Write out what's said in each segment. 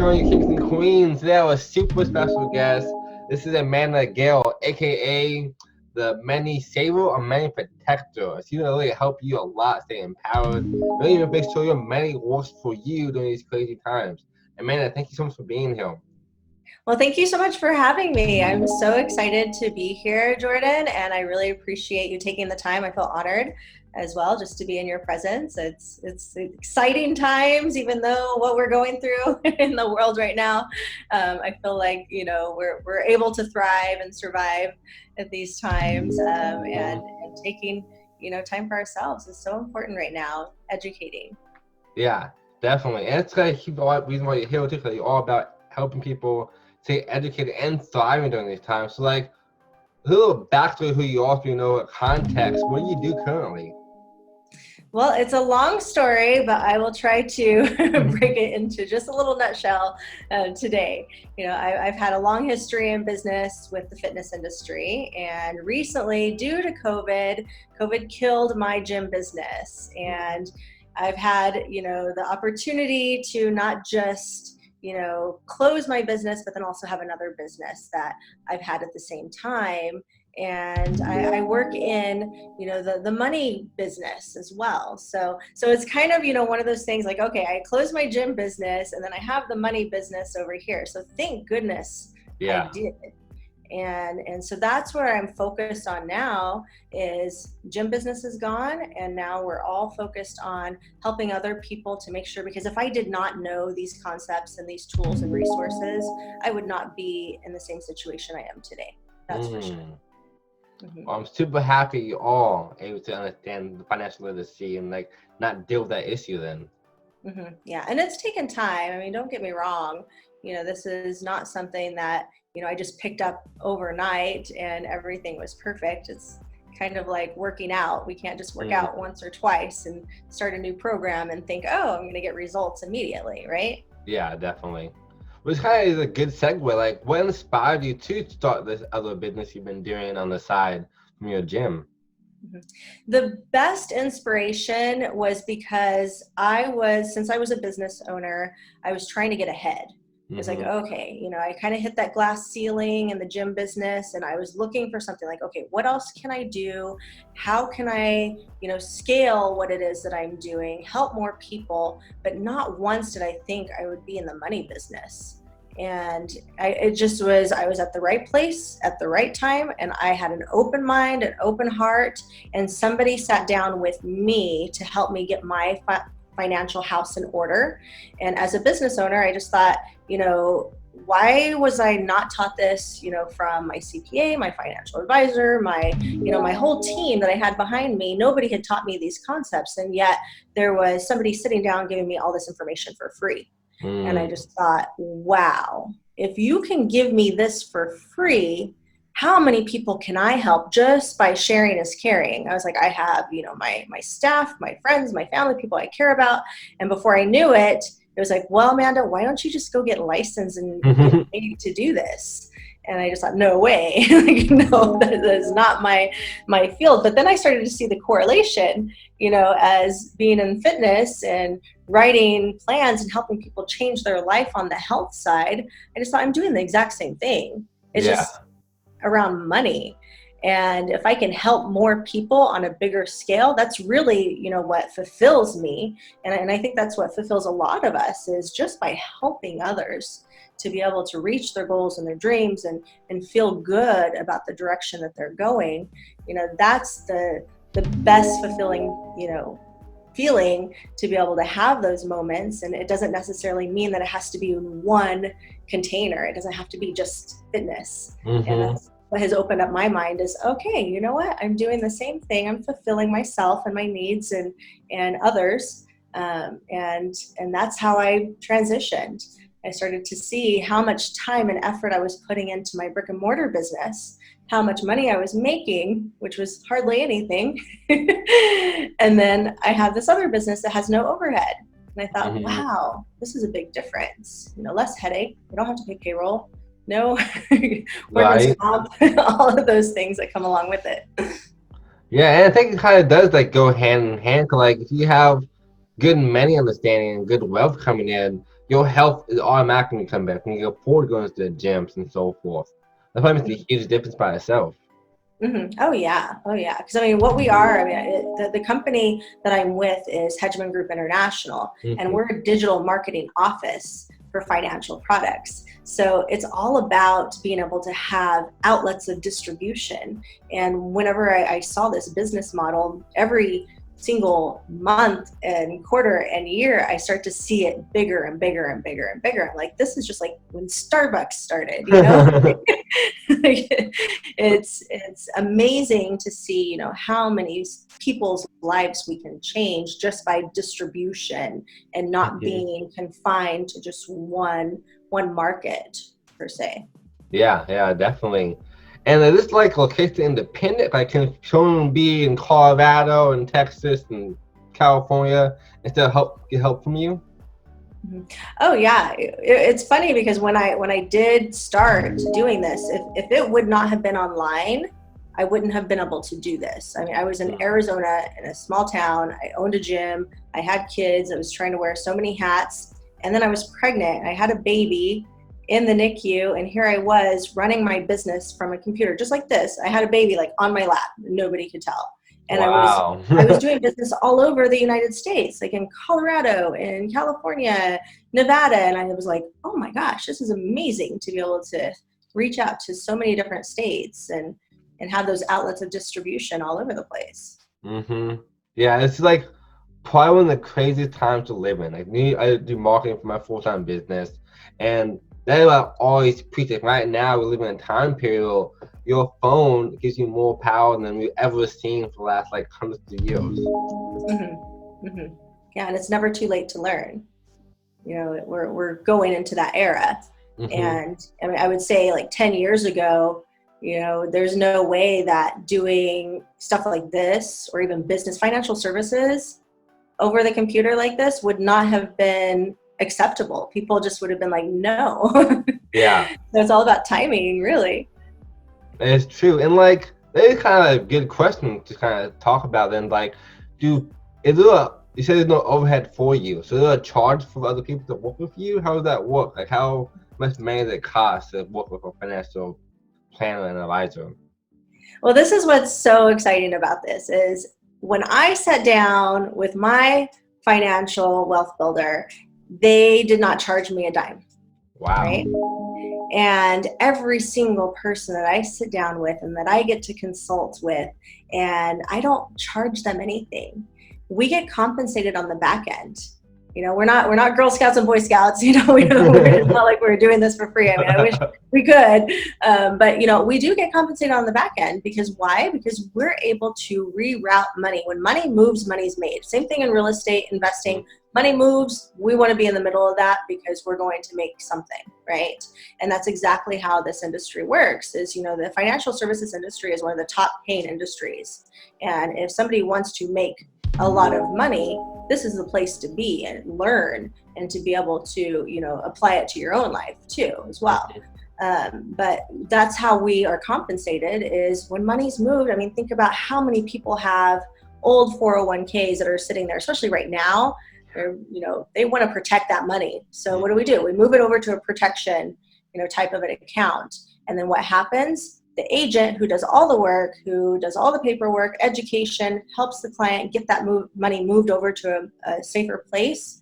joining Kings and Queens. Today I have a super special guest. This is Amanda Gail, aka the Many Saver or Many Protector. She's gonna really help you a lot, stay empowered, really even make sure your money works for you during these crazy times. Amanda, thank you so much for being here. Well, thank you so much for having me. I'm so excited to be here, Jordan, and I really appreciate you taking the time. I feel honored as well just to be in your presence. It's exciting times, even though what we're going through in the world right now. I feel like we're able to thrive and survive at these times, and taking time for ourselves is so important right now. Educating. Yeah, definitely. And it's like the reason why you're here too, because you're all about helping people stay educated and thriving during these times. So like a little backstory of who you are, so you know context. What do you do currently? Well, it's a long story, but I will try to break it into just a little nutshell today. I've had a long history in business with the fitness industry, and recently, due to COVID killed my gym business. And I've had, the opportunity to not just close my business, but then also have another business that I've had at the same time. And I work in, the money business as well. So it's kind of, one of those things like, okay, I closed my gym business and then I have the money business over here. So thank goodness I did. And so that's where I'm focused on now is gym business is gone. And now we're all focused on helping other people to make sure, because if I did not know these concepts and these tools and resources, I would not be in the same situation I am today. That's for sure. Mm-hmm. Well, I'm super happy you all able to understand the financial literacy and like not deal with that issue then. Mm-hmm. Yeah, and it's taken time. I mean, don't get me wrong. This is not something that I just picked up overnight and everything was perfect. It's kind of like working out. We can't just work out once or twice and start a new program and think, oh, I'm going to get results immediately, right? Yeah, definitely. Which kind of is a good segue. Like, what inspired you to start this other business you've been doing on the side from your gym? The best inspiration was because since I was a business owner, I was trying to get ahead. It was like, okay, I kind of hit that glass ceiling in the gym business, and I was looking for something like, okay, what else can I do? How can I, scale what it is that I'm doing, help more people? But not once did I think I would be in the money business. And I was at the right place at the right time, and I had an open mind, an open heart, and somebody sat down with me to help me get my financial house in order. And as a business owner, I just thought, why was I not taught this, from my CPA, my financial advisor, my whole team that I had behind me? Nobody had taught me these concepts. And yet there was somebody sitting down giving me all this information for free. And I just thought, wow, if you can give me this for free, how many people can I help just by sharing is caring? I was like, I have, my staff, my friends, my family, people I care about. And before I knew it, it was like, well, Amanda, why don't you just go get licensed and get paid to do this? And I just thought, no way, no, that is not my field. But then I started to see the correlation, as being in fitness and writing plans and helping people change their life on the health side. I just thought I'm doing the exact same thing. It's just around money. And if I can help more people on a bigger scale, that's really, what fulfills me. And I think that's what fulfills a lot of us, is just by helping others to be able to reach their goals and their dreams and feel good about the direction that they're going. That's the best fulfilling, feeling, to be able to have those moments. And it doesn't necessarily mean that it has to be in one container. It doesn't have to be just fitness. And that's what has opened up my mind is, okay, you know what? I'm doing the same thing. I'm fulfilling myself and my needs and others. And that's how I transitioned. I started to see how much time and effort I was putting into my brick and mortar business, how much money I was making, which was hardly anything. And then I have this other business that has no overhead. And I thought, wow, this is a big difference. Less headache. We don't have to pay payroll. No, workman's comp, all of those things that come along with it. Yeah, and I think it kind of does go hand in hand. Like if you have good money understanding and good wealth coming in, your health is automatically come back when you afford going to the gyms and so forth. That probably makes a huge difference by itself. Oh yeah, oh yeah. Because I mean, what we are, I mean, the company that I'm with is Hedgeman Group International, and we're a digital marketing office for financial products. So it's all about being able to have outlets of distribution. And whenever I saw this business model, every single month and quarter and year, I start to see it bigger and bigger and bigger and bigger. I'm like, this is just like when Starbucks started, you know? It's amazing to see, you know, how many people's lives we can change just by distribution and not being confined to just one market per se. Yeah, definitely. And is this like location independent? Like can someone be in Colorado and Texas and California and still get help from you? Oh yeah, it's funny because when I did start doing this, if it would not have been online, I wouldn't have been able to do this. I mean, I was in Arizona in a small town. I owned a gym. I had kids. I was trying to wear so many hats, and then I was pregnant. I had a baby in the NICU, and here I was running my business from a computer, just like this. I had a baby like on my lap. Nobody could tell. And wow. I was doing business all over the United States, like in Colorado, in California, Nevada. And I was like, oh my gosh, this is amazing to be able to reach out to so many different states and have those outlets of distribution all over the place. Yeah, it's like probably one of the craziest times to live in. Like me, I do marketing for my full-time business, and that's what I always preach. Like right now, we live in a time period. Your phone gives you more power than we've ever seen for the last like hundreds of years. Yeah, and it's never too late to learn. You know, we're going into that era, and I mean, I would say like 10 years ago, you know, there's no way that doing stuff like this or even business financial services over the computer like this would not have been acceptable. People just would have been like, no. Yeah. So it's all about timing, really. It's true. And like, that's kind of a good question to kind of talk about then. Like, you said there's no overhead for you. So is there a charge for other people to work with you? How does that work? Like, how much money does it cost to work with a financial planner and advisor? Well, this is what's so exciting about this is when I sat down with my financial wealth builder, they did not charge me a dime. Wow. Right? And every single person that I sit down with and that I get to consult with, and I don't charge them anything. We get compensated on the back end. You know, we're not Girl Scouts and Boy Scouts. You know, it's not like we're doing this for free. I mean, I wish we could, but you know, we do get compensated on the back end because why? Because we're able to reroute money. When money moves, money's made. Same thing in real estate investing. Money moves. We want to be in the middle of that because we're going to make something, right? And that's exactly how this industry works. Is, you know, the financial services industry is one of the top paying industries, and if somebody wants to make a lot of money, this is the place to be and learn and to be able to, you know, apply it to your own life too as well. But that's how we are compensated is when money's moved. I mean, think about how many people have old 401ks that are sitting there, especially right now. They're, you know, they want to protect that money. So what do? We move it over to a protection, you know, type of an account. And then what happens? The agent who does all the work, who does all the paperwork, education, helps the client get that money moved over to a safer place.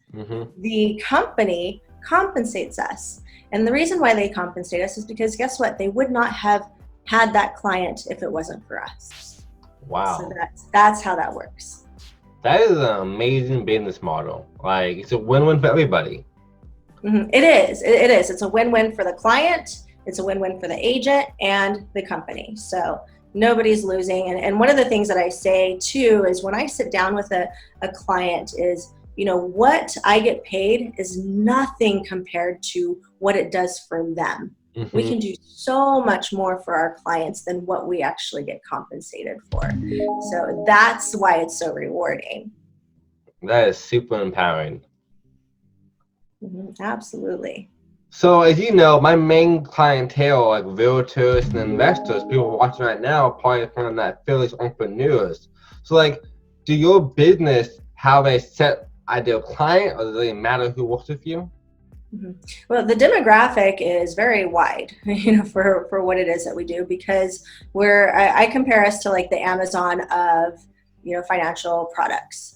The company compensates us. And the reason why they compensate us is because guess what? They would not have had that client if it wasn't for us. Wow. So that's how that works. That is an amazing business model. Like, it's a win-win for everybody. It is. It is. It's a win-win for the client. It's a win-win for the agent and the company. So nobody's losing. And one of the things that I say too is when I sit down with a client is, you know, what I get paid is nothing compared to what it does for them. We can do so much more for our clients than what we actually get compensated for. So that's why it's so rewarding. That is super empowering. Absolutely. So as you know, my main clientele, like realtors and investors, people watching right now, are probably from that village entrepreneurs. So like, do your business have a set ideal client, or does it really matter who works with you? Mhm. Well, the demographic is very wide, for what it is that we do, because I compare us to like the Amazon of, financial products.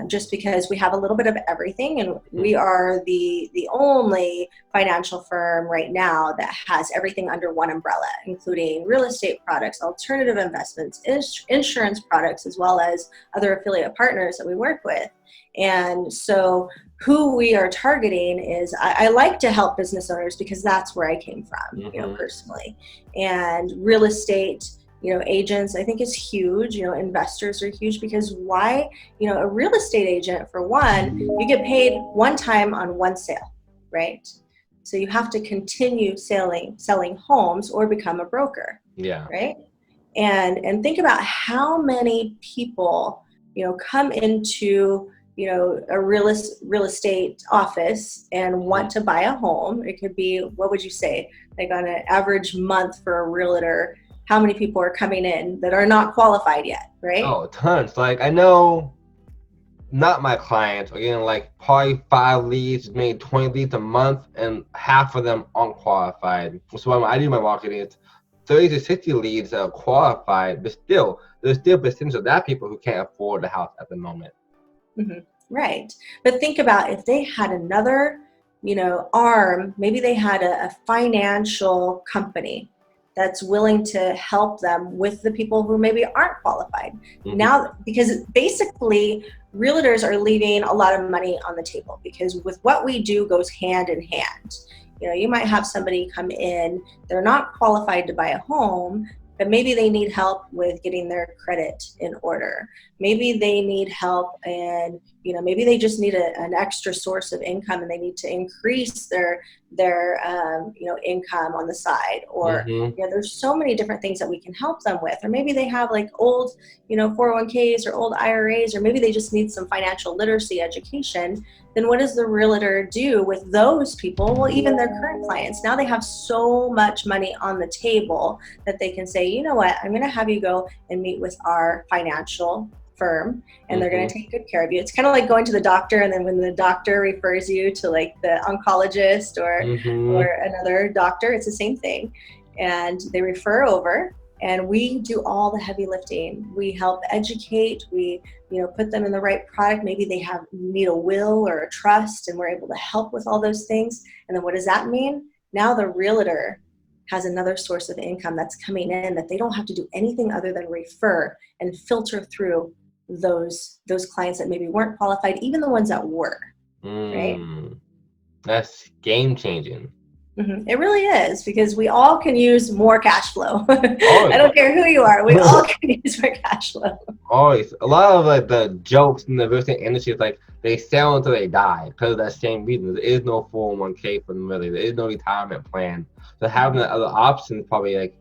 Just because we have a little bit of everything, and we are the only financial firm right now that has everything under one umbrella, including real estate products, alternative investments, insurance products, as well as other affiliate partners that we work with. And so who we are targeting is, I like to help business owners because that's where I came from, personally. And real estate, agents, I think is huge. Investors are huge, because why? A real estate agent, for one, you get paid one time on one sale, right? So you have to continue selling homes or become a broker. Yeah. Right. And think about how many people, come into, a real estate office and want to buy a home. It could be, what would you say, like on an average month for a realtor, how many people are coming in that are not qualified yet, right? Oh, tons. Like, I know, not my clients are getting like probably 5 leads, maybe 20 leads a month, and half of them unqualified. So when I do my marketing, it's 30 to 60 leads that are qualified, but still, there's still percentage of that people who can't afford the house at the moment. Mm-hmm. Right. But think about if they had another, arm, maybe they had a financial company that's willing to help them with the people who maybe aren't qualified. Now, because basically realtors are leaving a lot of money on the table, because with what we do goes hand in hand. You might have somebody come in, they're not qualified to buy a home, but maybe they need help with getting their credit in order. Maybe they need help, and maybe they just need an extra source of income, and they need to increase their income on the side. Or there's so many different things that we can help them with. Or maybe they have like old 401ks or old IRAs, or maybe they just need some financial literacy education. Then what does the realtor do with those people? Well, even their current clients, now they have so much money on the table that they can say, you know what, I'm going to have you go and meet with our financial firm, and they're going to take good care of you. It's kind of like going to the doctor, and then when the doctor refers you to like the oncologist or another doctor, it's the same thing. And they refer over, and we do all the heavy lifting. We help educate, we put them in the right product. Maybe they need a will or a trust, and we're able to help with all those things. And then what does that mean? Now the realtor has another source of income that's coming in, that they don't have to do anything other than refer and filter through those clients that maybe weren't qualified, even the ones that were. Right? That's game changing. It really is, because we all can use more cash flow. I don't care who you are. We all can use more cash flow. Always. A lot of like the jokes in the real estate industry is like they sell until they die, because of that same reason. There is no 401k for them, really. There is no retirement plan. So having the other options probably like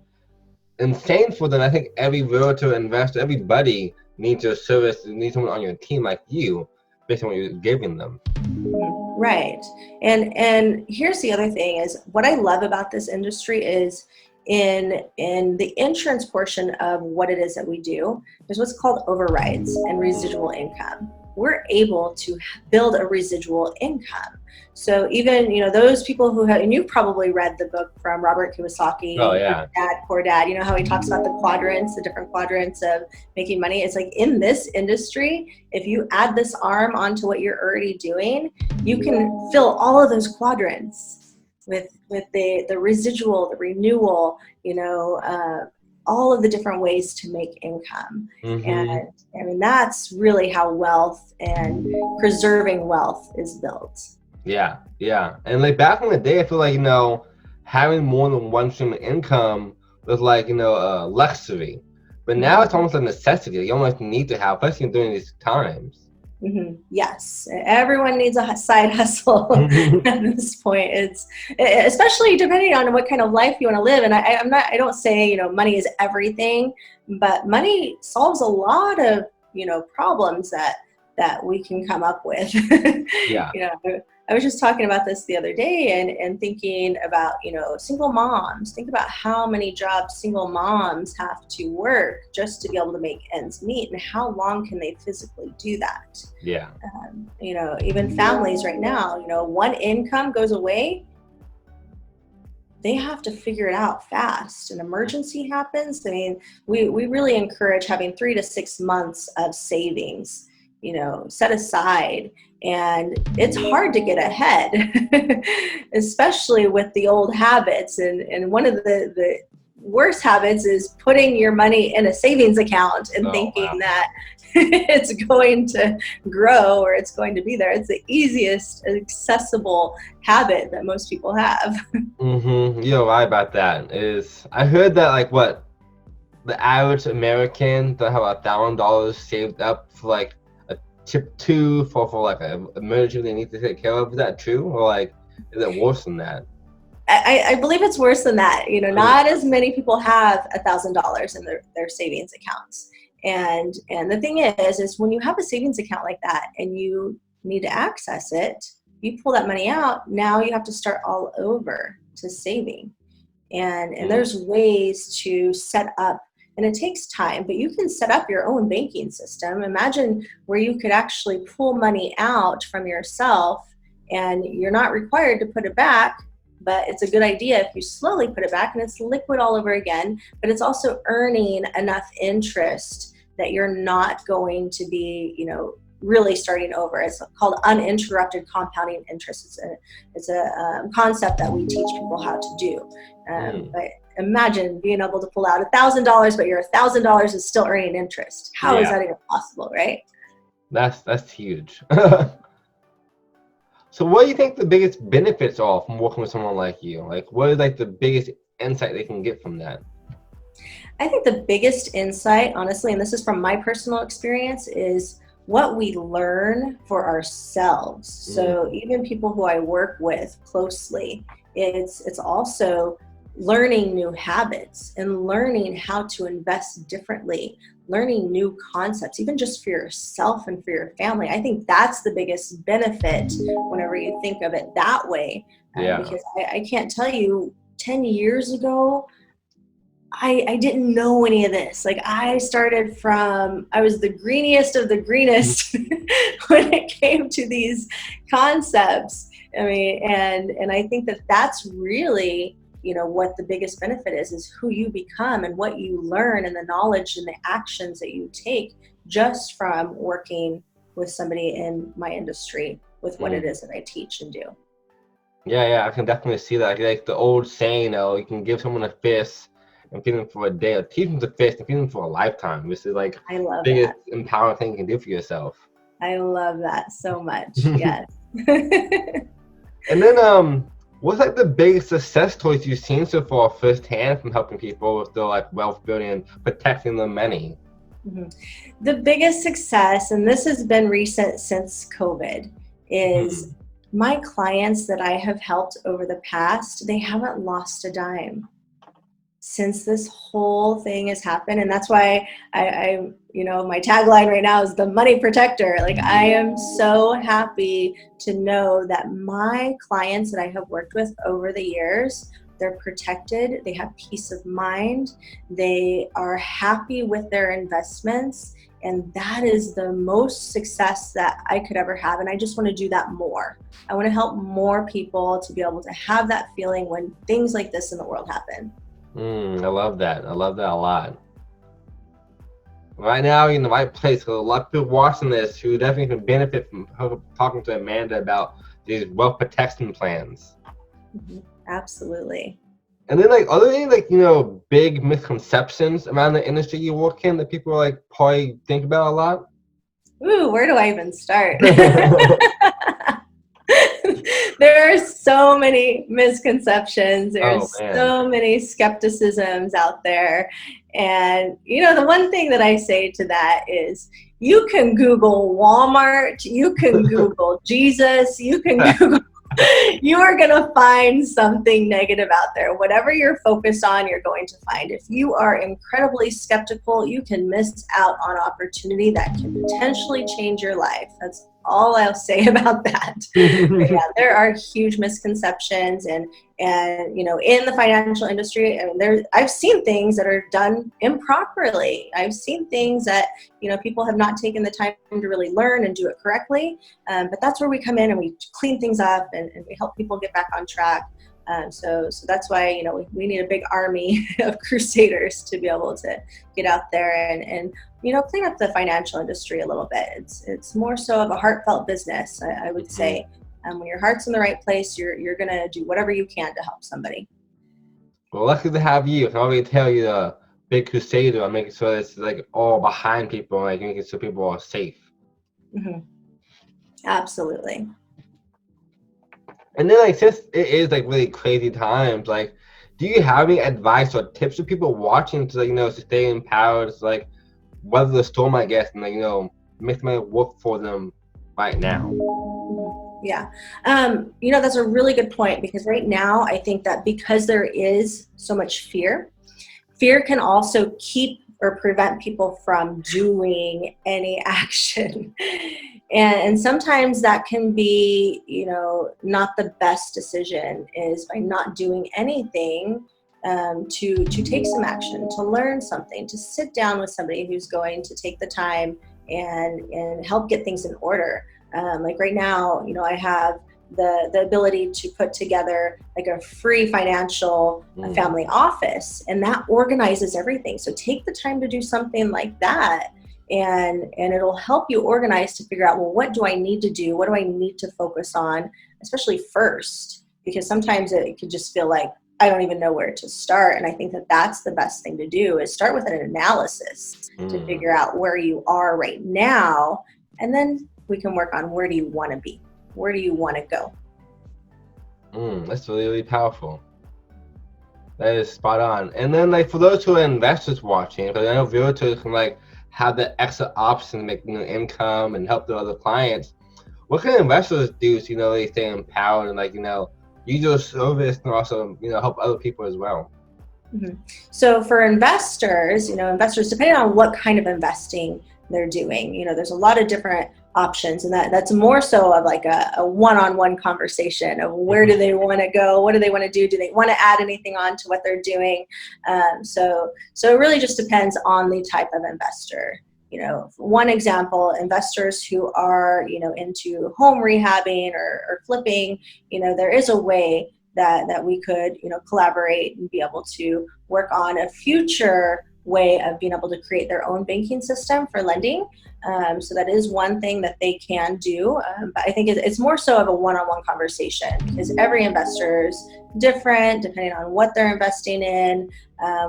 insane for them. I think every realtor, investor, everybody needs your service, needs someone on your team like you, based on what you're giving them. Right. And here's the other thing is, what I love about this industry is in the insurance portion of what it is that we do, there's what's called overrides and residual income. We're able to build a residual income. So even, those people who have, and you've probably read the book from Robert Kiyosaki, Oh, yeah. Dad, Poor Dad, how he talks about the quadrants, the different quadrants of making money. It's like in this industry, if you add this arm onto what you're already doing, you can fill all of those quadrants with the residual, the renewal, all of the different ways to make income. And I mean, that's really how wealth and preserving wealth is built. Yeah. And like back in the day, I feel like, having more than one stream of income was like, a luxury. But now it's almost a necessity. You almost need to have, especially during these times. Yes, everyone needs a side hustle at this point. It's especially depending on what kind of life you want to live. And I don't say, money is everything, but money solves a lot of, problems that we can come up with. Yeah. I was just talking about this the other day and thinking about, single moms. Think about how many jobs single moms have to work just to be able to make ends meet, and how long can they physically do that? Yeah. Even families right now, one income goes away, they have to figure it out fast. An emergency happens. I mean, we really encourage having 3 to 6 months of savings, set aside. And it's hard to get ahead, especially with the old habits. And one of the worst habits is putting your money in a savings account and thinking that it's going to grow or it's going to be there. It's the easiest accessible habit that most people have. You're right about that. I heard that like what the average American that have $1,000 saved up for like a tip two for like an emergency they need to take care of. Is that true, or like is it worse than that? I believe it's worse than that. Not as many people have $1,000 in their savings accounts. And the thing is when you have a savings account like that and you need to access it, you pull that money out, now you have to start all over to saving. And there's ways to set up, and it takes time, but you can set up your own banking system. Imagine where you could actually pull money out from yourself and you're not required to put it back. But it's a good idea if you slowly put it back and it's liquid all over again, but it's also earning enough interest that you're not going to be, really starting over. It's called uninterrupted compounding interest. It's a concept that we teach people how to do. But imagine being able to pull out $1,000, but your $1,000 is still earning interest. How is that even possible, right? That's huge. So what do you think the biggest benefits are from working with someone like you? Like, what is like the biggest insight they can get from that? I think the biggest insight, honestly, and this is from my personal experience, is what we learn for ourselves. So even people who I work with closely, it's also learning new habits and learning how to invest differently, learning new concepts, even just for yourself and for your family. I think that's the biggest benefit whenever you think of it that way. Because I can't tell you, 10 years ago, I didn't know any of this. Like I was the greeniest of the greenest when it came to these concepts. I mean, and I think that's really, what the biggest benefit is who you become and what you learn and the knowledge and the actions that you take just from working with somebody in my industry with what it is that I teach and do. Yeah, I can definitely see that. Like the old saying, you can give someone a fist and feed them for a day, or teach them to fist and feed them for a lifetime. This is like the biggest empowering thing you can do for yourself. I love that so much. Yes. And then what's like the biggest success stories you've seen so far firsthand from helping people with their like wealth building and protecting their money? The biggest success, and this has been recent since COVID, is my clients that I have helped over the past, they haven't lost a dime since this whole thing has happened. And that's why I my tagline right now is the money protector. Like I am so happy to know that my clients that I have worked with over the years, they're protected, they have peace of mind, they are happy with their investments. And that is the most success that I could ever have. And I just want to do that more. I want to help more people to be able to have that feeling when things like this in the world happen. I love that. I love that a lot. Right now, you're in the right place. Because a lot of people watching this who definitely can benefit from talking to Amanda about these wealth protection plans. Absolutely. And then, like, are there any, big misconceptions around the industry you work in that people like probably think about a lot? Ooh, where do I even start? There are so many misconceptions. There's so many skepticisms out there. And, the one thing that I say to that is you can Google Walmart, you can Google Jesus, you can Google, you are going to find something negative out there. Whatever you're focused on, you're going to find. If you are incredibly skeptical, you can miss out on opportunity that can potentially change your life. That's all I'll say about that. But yeah, there are huge misconceptions, and you know, in the financial industry, I mean, I've seen things that are done improperly. I've seen things that, you know, people have not taken the time to really learn and do it correctly. But that's where we come in and we clean things up, and we help people get back on track. So that's why, you know, we need a big army of crusaders to be able to get out there and you know, clean up the financial industry a little bit. It's more so of a heartfelt business, I would say. When your heart's in the right place, you're gonna do whatever you can to help somebody. Well, lucky to have you. I can already tell you the big crusader on making sure it's like all behind people, like making sure people are safe. Absolutely. And then, like, since it is like really crazy times, like, do you have any advice or tips for people watching to, like, you know, to stay empowered, to, like, weather the storm, I guess, and, like, you know, make money work for them right now? Yeah. You know, that's a really good point, because right now I think that because there is so much fear can also keep or prevent people from doing any action. And sometimes that can be, you know, not the best decision, is by not doing anything, to take some action, to learn something, to sit down with somebody who's going to take the time and help get things in order. Like right now, you know, I have the ability to put together like a free financial family office, and that organizes everything. So take the time to do something like that, and it'll help you organize to figure out, well, what do I need to do? What do I need to focus on, especially first? Because sometimes it could just feel like I don't even know where to start. And I think that that's the best thing to do, is start with an analysis to figure out where you are right now. And then we can work on, where do you want to be? Where do you want to go? That's really, really powerful. That is spot on. And then, like, for those who are investors watching, because I know realtors can, like, have the extra option to make, you know, income and help their other clients, what can investors do to, you know, they stay empowered and, like, you know, use your service and also, you know, help other people as well? So for investors, you know, depending on what kind of investing they're doing, you know, there's a lot of different options, and that's more so of like a one-on-one conversation of where do they want to go, what do they want to do they want to add anything on to what they're doing. So it really just depends on the type of investor. You know, one example, investors who are, you know, into home rehabbing or flipping, you know, there is a way that we could, you know, collaborate and be able to work on a future way of being able to create their own banking system for lending. So that is one thing that they can do. But I think it's more so of a one-on-one conversation, because every investor is different depending on what they're investing in,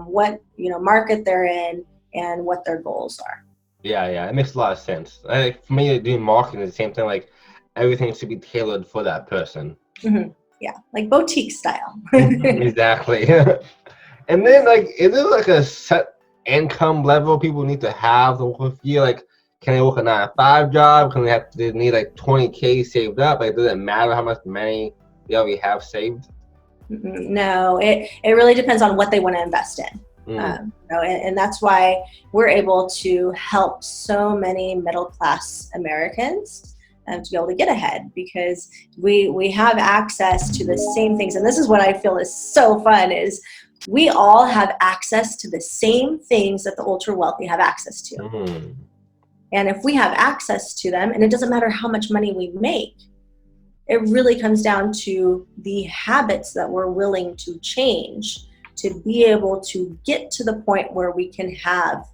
what, you know, market they're in, and what their goals are. Yeah, it makes a lot of sense. Like, for me, doing marketing is the same thing. Like, everything should be tailored for that person. Yeah, like boutique style. Exactly. And then, like, is there like a set income level people need to have to work with you? Like, can they work a 9-to-5 job? Can they need like 20K saved up? Like, does it matter how much money they already have saved? No, it really depends on what they want to invest in. You know, and that's why we're able to help so many middle-class Americans to be able to get ahead, because we have access to the same things. And this is what I feel is so fun, is we all have access to the same things that the ultra wealthy have access to. And if we have access to them, and it doesn't matter how much money we make, it really comes down to the habits that we're willing to change to be able to get to the point where we can have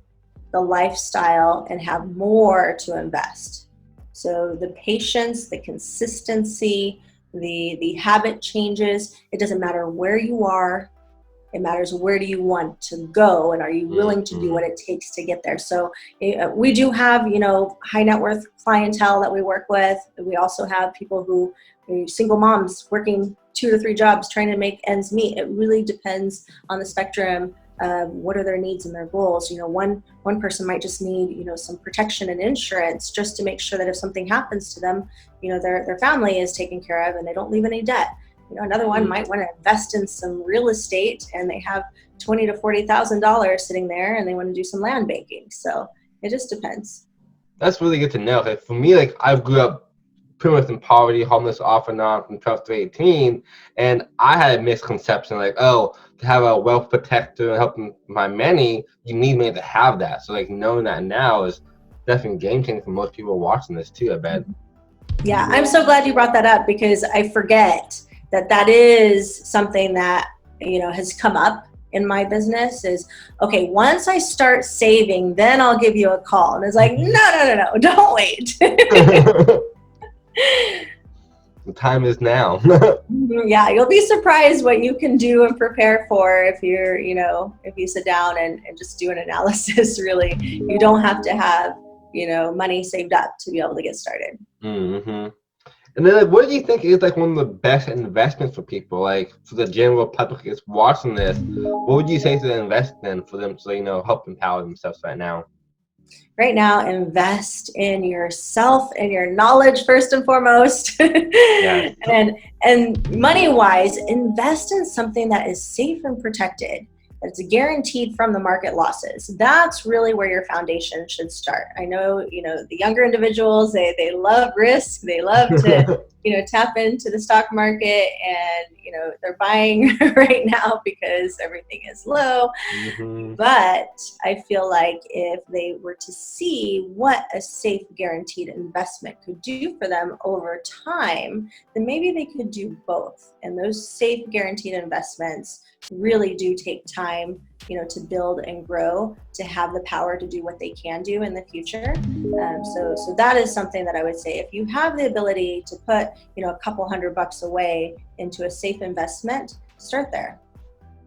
the lifestyle and have more to invest. So the patience, the consistency, the habit changes, it doesn't matter where you are. It matters, where do you want to go, and are you willing to do what it takes to get there? So we do have, you know, high net worth clientele that we work with. We also have people who are single moms working 2 to 3 jobs trying to make ends meet. It really depends on the spectrum of what are their needs and their goals. You know, one person might just need, you know, some protection and insurance just to make sure that if something happens to them, you know, their family is taken care of and they don't leave any debt. You know, another one might want to invest in some real estate, and they have $20,000 to $40,000 sitting there, and they want to do some land banking. So it just depends. That's really good to know. Like, for me, like, I grew up pretty much in poverty, homeless off and on from 12 to 18. And I had a misconception like, oh, to have a wealth protector and helping my money, you need me to have that. So like knowing that now is definitely game changing for most people watching this too, I bet. Yeah, I'm so glad you brought that up because I forget that that is something that, has come up in my business is, okay, once I start saving, then I'll give you a call. And it's like, no, don't wait. The time is now. Yeah, you'll be surprised what you can do and prepare for if you're, if you sit down and just do an analysis, really. You don't have to have, money saved up to be able to get started. Mm-hmm. And then like, what do you think is like one of the best investments for people, like for the general public is watching this? What would you say to invest in for them to, help empower themselves right now? Right now, invest in yourself and your knowledge first and foremost. Yeah. And money-wise, invest in something that is safe and protected. That's guaranteed from the market losses. That's really where your foundation should start. I know, the younger individuals, they love risk. They love to, tap into the stock market and, they're buying right now because everything is low. Mm-hmm. But I feel like if they were to see what a safe guaranteed investment could do for them over time, then maybe they could do both. And those safe guaranteed investments really do take time, to build and grow, to have the power to do what they can do in the future. So that is something that I would say, if you have the ability to put, a couple $100 away into a safe investment, start there.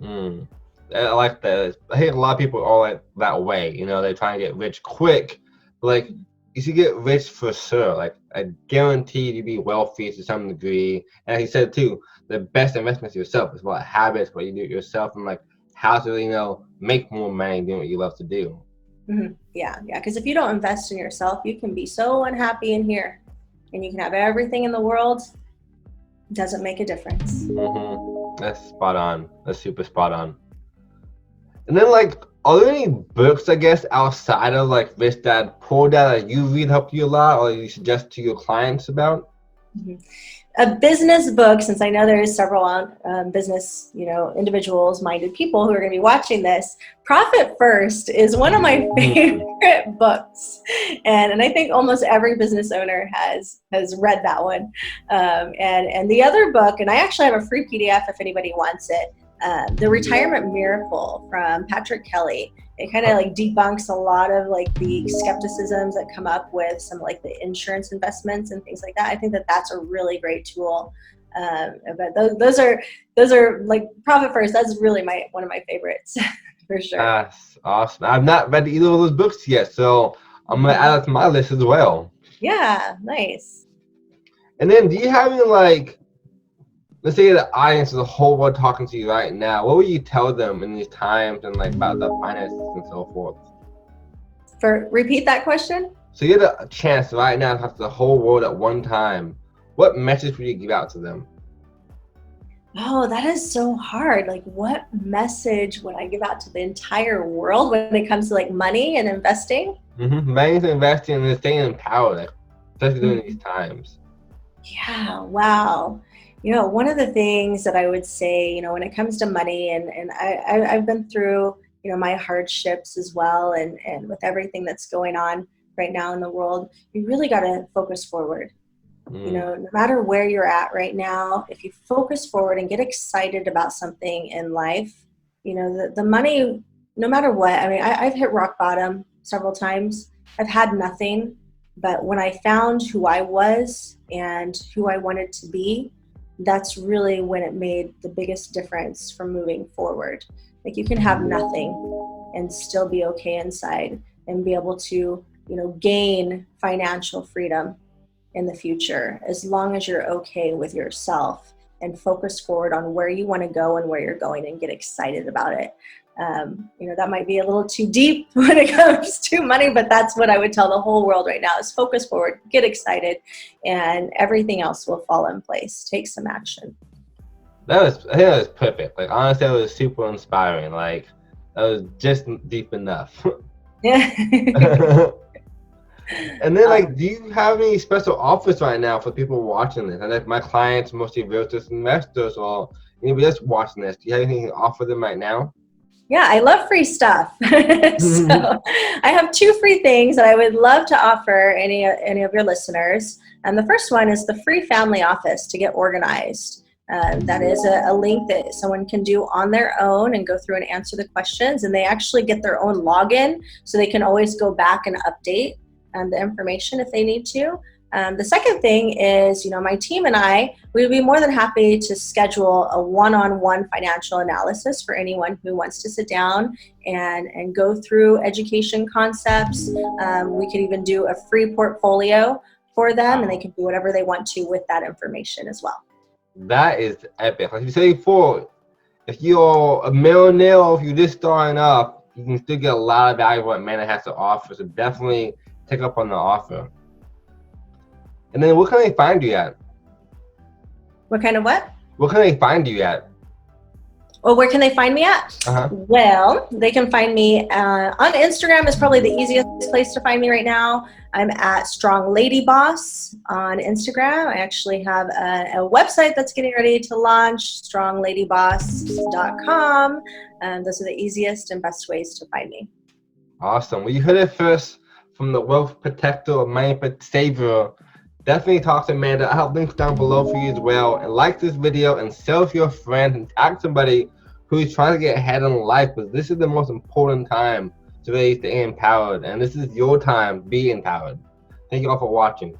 I like that. I think a lot of people are like that way. They try and get rich quick. But like, you should get rich for sure. Like, I guarantee you be wealthy to some degree. And like you said too, the best investment is yourself. It's about habits, what you do yourself, and like how to make more money doing what you love to do. Mm-hmm. Yeah. Because if you don't invest in yourself, you can be so unhappy in here, and you can have everything in the world. It doesn't make a difference. Mm-hmm. That's spot on. That's super spot on. And then like, are there any books, I guess, outside of like Rich Dad Poor Dad that you read help you a lot, or you suggest to your clients about? Mm-hmm. A business book, since I know there's several business, individuals-minded people who are going to be watching this. Profit First is one of my favorite books, and I think almost every business owner has read that one. And the other book, and I actually have a free PDF if anybody wants it. The Retirement Miracle from Patrick Kelly. It kind of like debunks a lot of like the skepticisms that come up with some like the insurance investments and things like that. I think that that's a really great tool. But those are like Profit First. That's really one of my favorites for sure. That's awesome. I've not read either of those books yet, so I'm gonna add it to my list as well. Yeah, nice. And then, do you have any like, let's say the audience, the whole world talking to you right now, what would you tell them in these times and like about the finances and so forth? Repeat that question. So you had a chance right now to talk to the whole world at one time. What message would you give out to them? Oh, that is so hard. Like, what message would I give out to the entire world when it comes to like money and investing? Mm-hmm. Money and investing and staying empowered, especially during these times. Yeah, wow. One of the things that I would say, when it comes to money, and I've been through, my hardships as well, and with everything that's going on right now in the world, you really got to focus forward. No matter where you're at right now, if you focus forward and get excited about something in life, the money, no matter what, I mean, I've hit rock bottom several times. I've had nothing, but when I found who I was and who I wanted to be, that's really when it made the biggest difference for moving forward. Like, you can have nothing and still be okay inside and be able to, gain financial freedom in the future, as long as you're okay with yourself and focus forward on where you want to go and where you're going and get excited about it. That might be a little too deep when it comes to money, but that's what I would tell the whole world right now is focus forward, get excited, and everything else will fall in place. Take some action. I think that was perfect. Like, honestly, that was super inspiring. Like, that was just deep enough. Yeah. And then, like, do you have any special offers right now for people watching this? And like my clients, mostly realtors, investors, or anybody else watching this, do you have anything to offer them right now? Yeah, I love free stuff. So I have 2 free things that I would love to offer any of your listeners. And the first one is the free family office to get organized. That is a link that someone can do on their own and go through and answer the questions. And they actually get their own login, so they can always go back and update the information if they need to. The second thing is, my team and I, we would be more than happy to schedule a one-on-one financial analysis for anyone who wants to sit down and go through education concepts. We could even do a free portfolio for them, and they can do whatever they want to with that information as well. That is epic. Like you said before, if you're a millionaire or if you're just starting up, you can still get a lot of value of what Mana has to offer. So definitely take up on the offer. And then what can they find you at? What kind of what? What can they find you at? Well, where can they find me at? Well, they can find me on Instagram is probably the easiest place to find me right now. I'm at Strong Lady Boss on Instagram. I actually have a website that's getting ready to launch, strongladyboss.com. Those are the easiest and best ways to find me. Awesome. Well, you heard it first from the wealth protector or money saver. Definitely talk to Amanda. I'll have links down below for you as well. And like this video and share with your friends and tag somebody who's trying to get ahead in life, because this is the most important time to really stay empowered. And this is your time. Be empowered. Thank you all for watching.